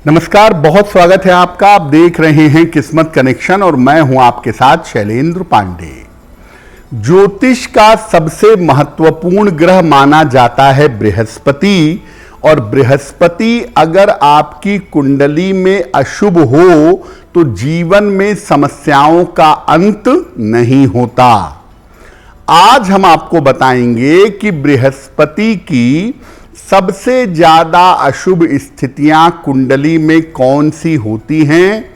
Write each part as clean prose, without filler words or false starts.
नमस्कार, बहुत स्वागत है आपका। आप देख रहे हैं किस्मत कनेक्शन और मैं हूं आपके साथ शैलेंद्र पांडे। ज्योतिष का सबसे महत्वपूर्ण ग्रह माना जाता है बृहस्पति, और बृहस्पति अगर आपकी कुंडली में अशुभ हो तो जीवन में समस्याओं का अंत नहीं होता। आज हम आपको बताएंगे कि बृहस्पति की सबसे ज्यादा अशुभ स्थितियां कुंडली में कौन सी होती हैं,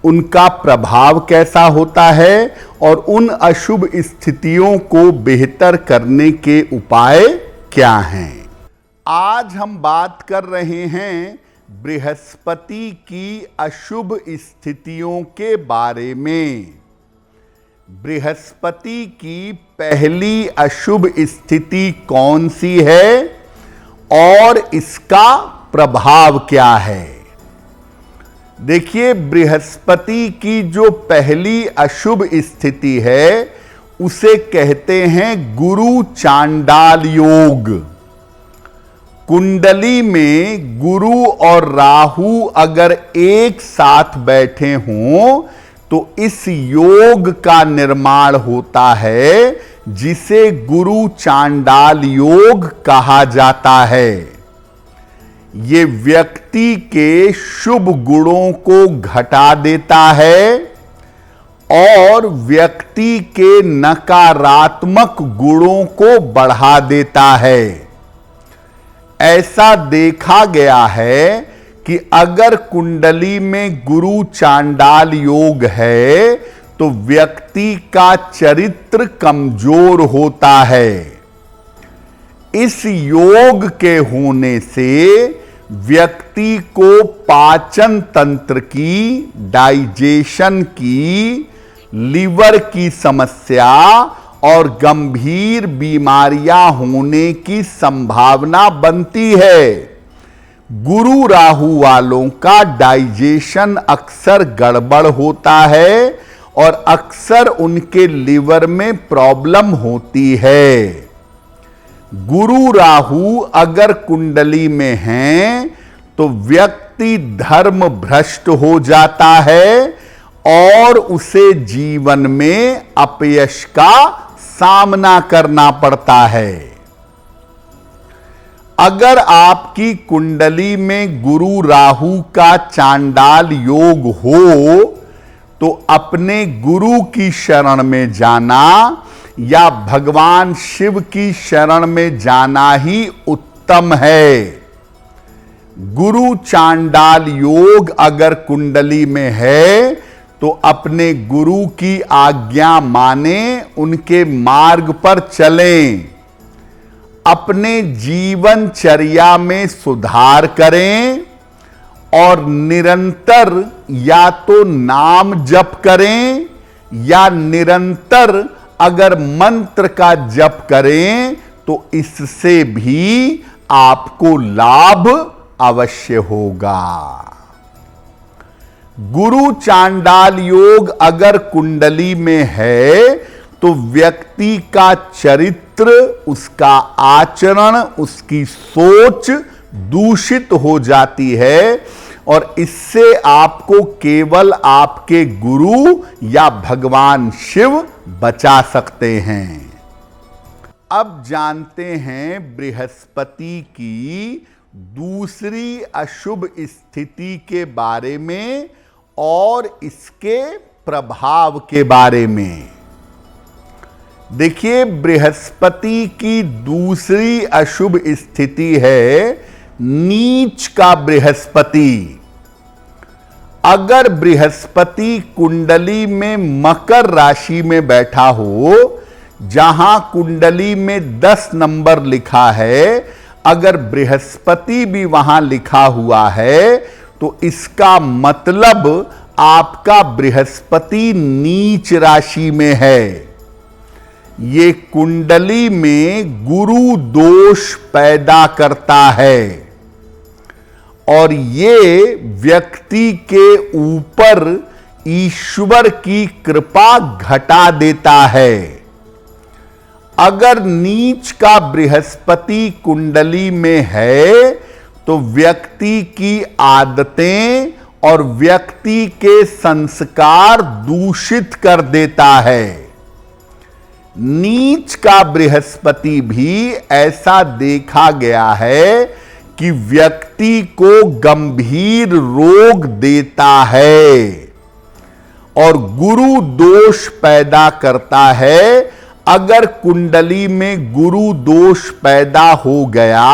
उनका प्रभाव कैसा होता है और उन अशुभ स्थितियों को बेहतर करने के उपाय क्या हैं। आज हम बात कर रहे हैं बृहस्पति की अशुभ स्थितियों के बारे में। बृहस्पति की पहली अशुभ स्थिति कौन सी है और इसका प्रभाव क्या है। देखिए, बृहस्पति की जो पहली अशुभ स्थिति है उसे कहते हैं गुरु चांडाल योग। कुंडली में गुरु और राहु अगर एक साथ बैठे हों तो इस योग का निर्माण होता है जिसे गुरु चांडाल योग कहा जाता है। ये व्यक्ति के शुभ गुणों को घटा देता है और व्यक्ति के नकारात्मक गुणों को बढ़ा देता है। ऐसा देखा गया है कि अगर कुंडली में गुरु चांडाल योग है तो व्यक्ति का चरित्र कमजोर होता है। इस योग के होने से व्यक्ति को पाचन तंत्र की, डाइजेशन की, लीवर की समस्या और गंभीर बीमारियां होने की संभावना बनती है। गुरु राहु वालों का डाइजेशन अक्सर गड़बड़ होता है और अक्सर उनके लिवर में प्रॉब्लम होती है। गुरु राहु अगर कुंडली में हैं तो व्यक्ति धर्म भ्रष्ट हो जाता है और उसे जीवन में अपयश का सामना करना पड़ता है। अगर आपकी कुंडली में गुरु राहु का चांडाल योग हो तो अपने गुरु की शरण में जाना या भगवान शिव की शरण में जाना ही उत्तम है। गुरु चांडाल योग अगर कुंडली में है तो अपने गुरु की आज्ञा माने, उनके मार्ग पर चलें, अपने जीवनचर्या में सुधार करें और निरंतर या तो नाम जप करें या निरंतर अगर मंत्र का जप करें तो इससे भी आपको लाभ अवश्य होगा। गुरु चांडाल योग अगर कुंडली में है तो व्यक्ति का चरित्र, उसका आचरण, उसकी सोच दूषित हो जाती है और इससे आपको केवल आपके गुरु या भगवान शिव बचा सकते हैं। अब जानते हैं बृहस्पति की दूसरी अशुभ स्थिति के बारे में और इसके प्रभाव के बारे में। देखिए, बृहस्पति की दूसरी अशुभ स्थिति है नीच का बृहस्पति। अगर बृहस्पति कुंडली में मकर राशि में बैठा हो, जहां कुंडली में 10 नंबर लिखा है, अगर बृहस्पति भी वहां लिखा हुआ है तो इसका मतलब आपका बृहस्पति नीच राशि में है। ये कुंडली में गुरु दोष पैदा करता है और ये व्यक्ति के ऊपर ईश्वर की कृपा घटा देता है। अगर नीच का बृहस्पति कुंडली में है तो व्यक्ति की आदतें और व्यक्ति के संस्कार दूषित कर देता है। नीच का बृहस्पति भी ऐसा देखा गया है कि व्यक्ति को गंभीर रोग देता है और गुरु दोष पैदा करता है। अगर कुंडली में गुरु दोष पैदा हो गया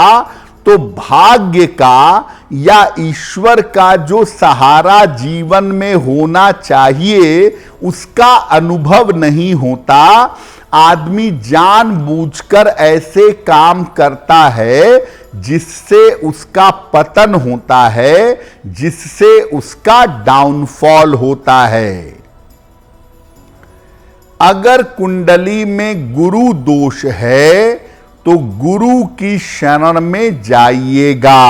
तो भाग्य का या ईश्वर का जो सहारा जीवन में होना चाहिए उसका अनुभव नहीं होता। आदमी जानबूझकर ऐसे काम करता है जिससे उसका पतन होता है, जिससे उसका डाउनफॉल होता है। अगर कुंडली में गुरु दोष है तो गुरु की शरण में जाइएगा।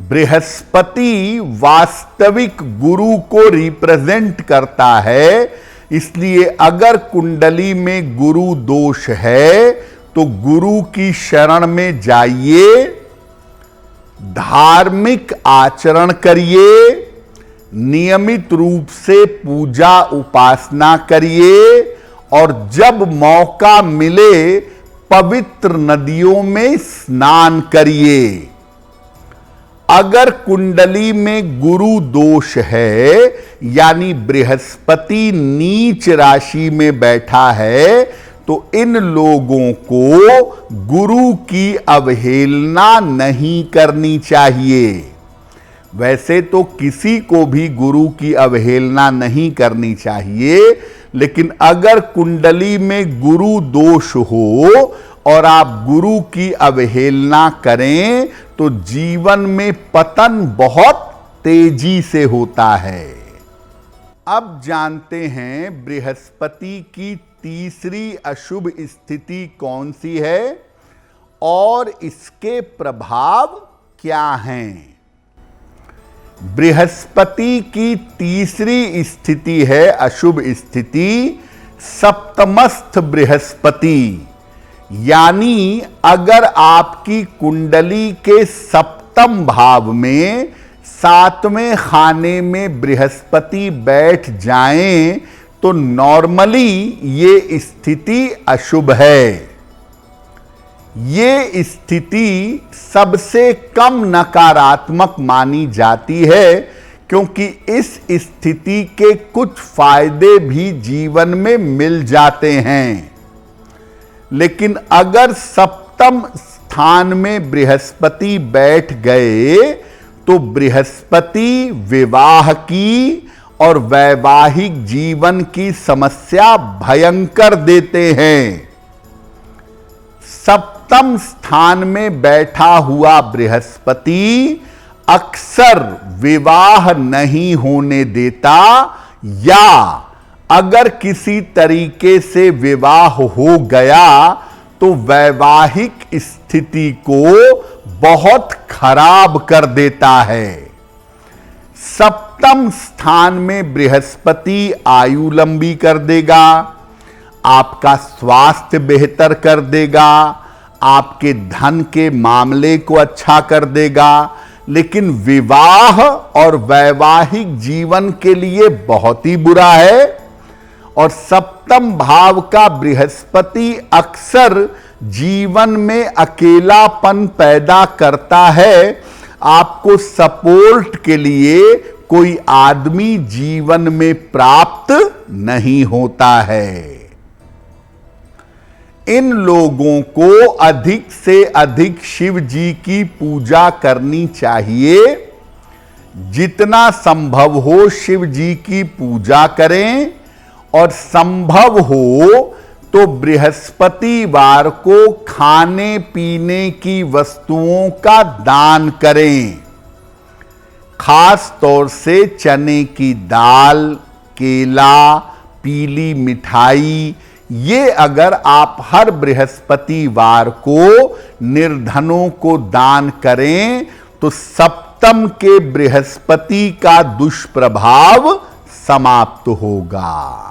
बृहस्पति वास्तविक गुरु को रिप्रेजेंट करता है, इसलिए अगर कुंडली में गुरु दोष है तो गुरु की शरण में जाइए, धार्मिक आचरण करिए, नियमित रूप से पूजा उपासना करिए और जब मौका मिले पवित्र नदियों में स्नान करिए। अगर कुंडली में गुरु दोष है यानी बृहस्पति नीच राशि में बैठा है तो इन लोगों को गुरु की अवहेलना नहीं करनी चाहिए। वैसे तो किसी को भी गुरु की अवहेलना नहीं करनी चाहिए, लेकिन अगर कुंडली में गुरु दोष हो और आप गुरु की अवहेलना करें तो जीवन में पतन बहुत तेजी से होता है। अब जानते हैं बृहस्पति की तीसरी अशुभ स्थिति कौन सी है और इसके प्रभाव क्या हैं। बृहस्पति की तीसरी स्थिति है अशुभ स्थिति सप्तमस्थ बृहस्पति, यानी अगर आपकी कुंडली के सप्तम भाव में सातवें खाने में बृहस्पति बैठ जाएं तो नॉर्मली ये स्थिति अशुभ है। ये स्थिति सबसे कम नकारात्मक मानी जाती है क्योंकि इस स्थिति के कुछ फायदे भी जीवन में मिल जाते हैं। लेकिन अगर सप्तम स्थान में बृहस्पति बैठ गए तो बृहस्पति विवाह की और वैवाहिक जीवन की समस्या भयंकर देते हैं। सप्तम स्थान में बैठा हुआ बृहस्पति अक्सर विवाह नहीं होने देता या अगर किसी तरीके से विवाह हो गया तो वैवाहिक स्थिति को बहुत खराब कर देता है। सप्तम स्थान में बृहस्पति आयु लंबी कर देगा, आपका स्वास्थ्य बेहतर कर देगा, आपके धन के मामले को अच्छा कर देगा, लेकिन विवाह और वैवाहिक जीवन के लिए बहुत ही बुरा है। और सप्तम भाव का बृहस्पति अक्सर जीवन में अकेलापन पैदा करता है। आपको सपोर्ट के लिए कोई आदमी जीवन में प्राप्त नहीं होता है। इन लोगों को अधिक से अधिक शिव जी की पूजा करनी चाहिए। जितना संभव हो शिव जी की पूजा करें और संभव हो तो बृहस्पतिवार को खाने पीने की वस्तुओं का दान करें। खास तौर से चने की दाल, केला, पीली मिठाई, ये अगर आप हर बृहस्पतिवार को निर्धनों को दान करें तो सप्तम के बृहस्पति का दुष्प्रभाव समाप्त होगा।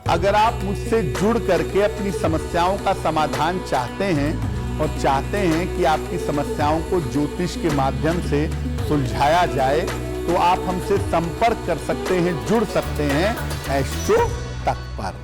अगर आप मुझसे जुड़ करके अपनी समस्याओं का समाधान चाहते हैं और चाहते हैं कि आपकी समस्याओं को ज्योतिष के माध्यम से सुलझाया जाए, तो आप हमसे संपर्क कर सकते हैं, जुड़ सकते हैं एस्ट्रो तक पर।